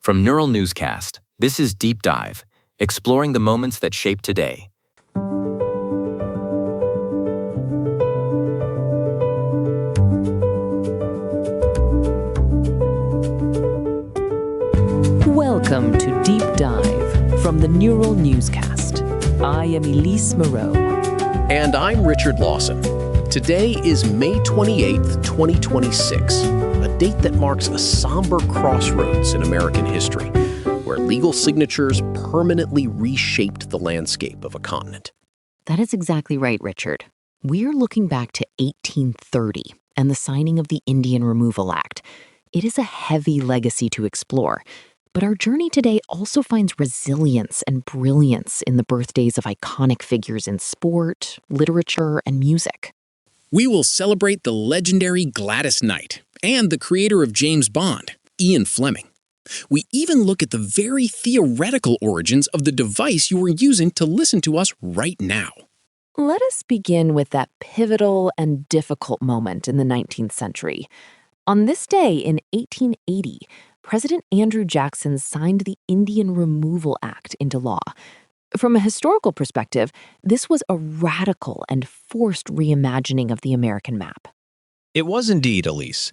From Neural Newscast, this is Deep Dive, exploring the moments that shape today. Welcome to Deep Dive from the Neural Newscast. I am Elise Moreau. And I'm Richard Lawson. Today is May 28th, 2026, a date that marks a somber crossroads in American history, where legal signatures permanently reshaped the landscape of a continent. That is exactly right, Richard. We're looking back to 1830 and the signing of the Indian Removal Act. It is a heavy legacy to explore. But our journey today also finds resilience and brilliance in the birthdays of iconic figures in sport, literature, and music. We will celebrate the legendary Gladys Knight and the creator of James Bond, Ian Fleming. We even look at the very theoretical origins of the device you are using to listen to us right now. Let us begin with that pivotal and difficult moment in the 19th century. On this day in 1880, President Andrew Jackson signed the Indian Removal Act into law. From a historical perspective, this was a radical and forced reimagining of the American map. It was indeed, Elise.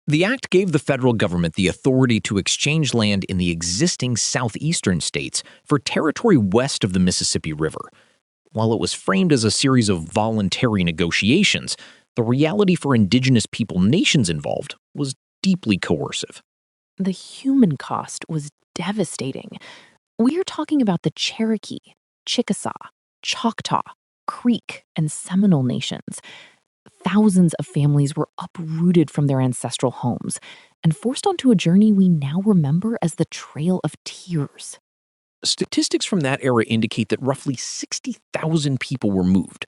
The act gave the federal government the authority to exchange land in the existing southeastern states for territory west of the Mississippi River. While it was framed as a series of voluntary negotiations, the reality for indigenous people nations involved was deeply coercive. The human cost was devastating. We are talking about the Cherokee, Chickasaw, Choctaw, Creek, and Seminole nations. Thousands of families were uprooted from their ancestral homes and forced onto a journey we now remember as the Trail of Tears. Statistics from that era indicate that roughly 60,000 people were moved.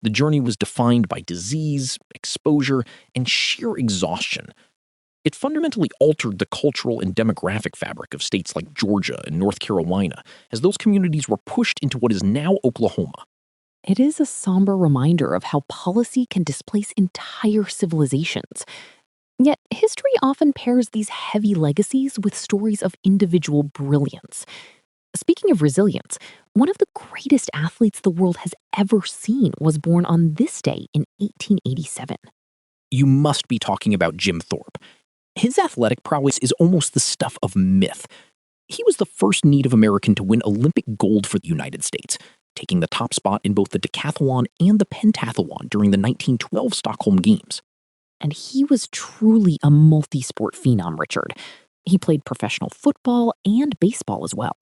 The journey was defined by disease, exposure, and sheer exhaustion. It fundamentally altered the cultural and demographic fabric of states like Georgia and North Carolina, as those communities were pushed into what is now Oklahoma. It is a somber reminder of how policy can displace entire civilizations. Yet history often pairs these heavy legacies with stories of individual brilliance. Speaking of resilience, one of the greatest athletes the world has ever seen was born on this day in 1887. You must be talking about Jim Thorpe. His athletic prowess is almost the stuff of myth. He was the first Native American to win Olympic gold for the United States, taking the top spot in both the decathlon and the pentathlon during the 1912 Stockholm Games. And he was truly a multi-sport phenom, Richard. He played professional football and baseball as well.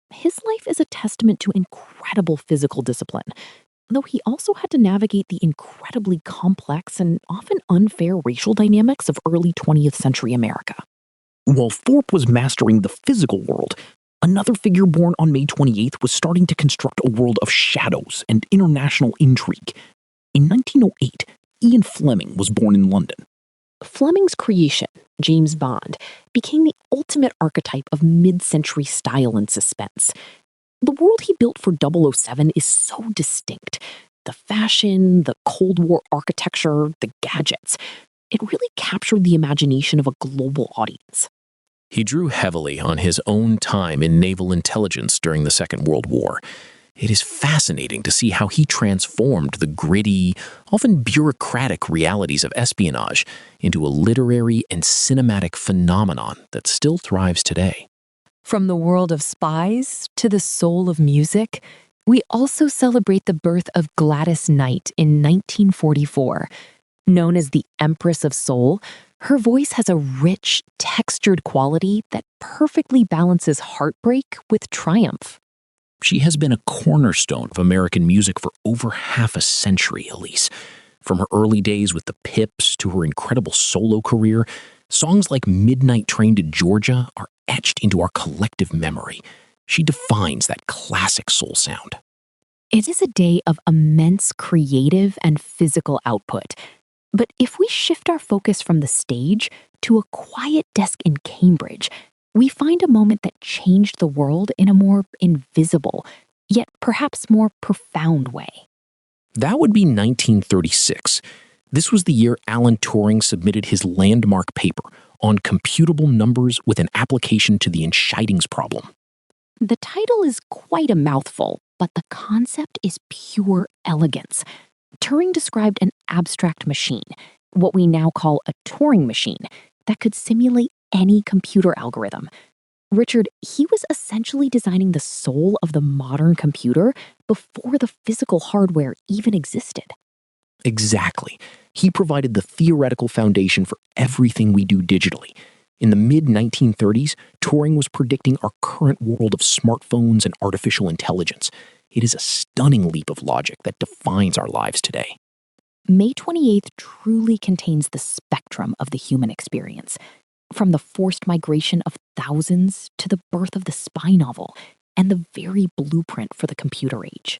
His life is a testament to incredible physical discipline, though he also had to navigate the incredibly complex and often unfair racial dynamics of early 20th century America. While Thorpe was mastering the physical world, another figure born on May 28th was starting to construct a world of shadows and international intrigue. In 1908, Ian Fleming was born in London. Fleming's creation, James Bond, became the ultimate archetype of mid-century style and suspense. The world he built for 007 is so distinct. The fashion, the Cold War architecture, the gadgets. It really captured the imagination of a global audience. He drew heavily on his own time in naval intelligence during the Second World War. It is fascinating to see how he transformed the gritty, often bureaucratic realities of espionage into a literary and cinematic phenomenon that still thrives today. From the world of spies to the soul of music, we also celebrate the birth of Gladys Knight in 1944. Known as the Empress of Soul, her voice has a rich, textured quality that perfectly balances heartbreak with triumph. She has been a cornerstone of American music for over half a century, Elise. From her early days with the Pips to her incredible solo career, songs like Midnight Train to Georgia are etched into our collective memory. She defines that classic soul sound. It is a day of immense creative and physical output. But if we shift our focus from the stage to a quiet desk in Cambridge, we find a moment that changed the world in a more invisible, yet perhaps more profound way. That would be 1936. This was the year Alan Turing submitted his landmark paper on computable numbers with an application to the entscheidings problem. The title is quite a mouthful, but the concept is pure elegance. Turing described an abstract machine, what we now call a Turing machine, that could simulate any computer algorithm. Richard, he was essentially designing the soul of the modern computer before the physical hardware even existed. Exactly. He provided the theoretical foundation for everything we do digitally. In the mid-1930s, Turing was predicting our current world of smartphones and artificial intelligence. It is a stunning leap of logic that defines our lives today. May 28th truly contains the spectrum of the human experience, from the forced migration of thousands to the birth of the spy novel and the very blueprint for the computer age.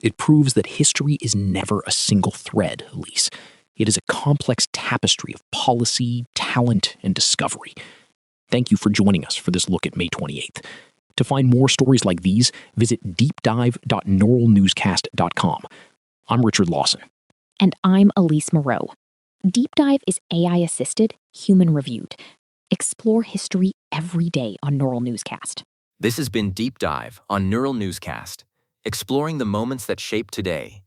It proves that history is never a single thread, Elise. It is a complex tapestry of policy, talent, and discovery. Thank you for joining us for this look at May 28th. To find more stories like these, visit deepdive.neuralnewscast.com. I'm Richard Lawson. And I'm Elise Moreau. Deep Dive is AI-assisted, human-reviewed. Explore history every day on Neural Newscast. This has been Deep Dive on Neural Newscast, exploring the moments that shape today.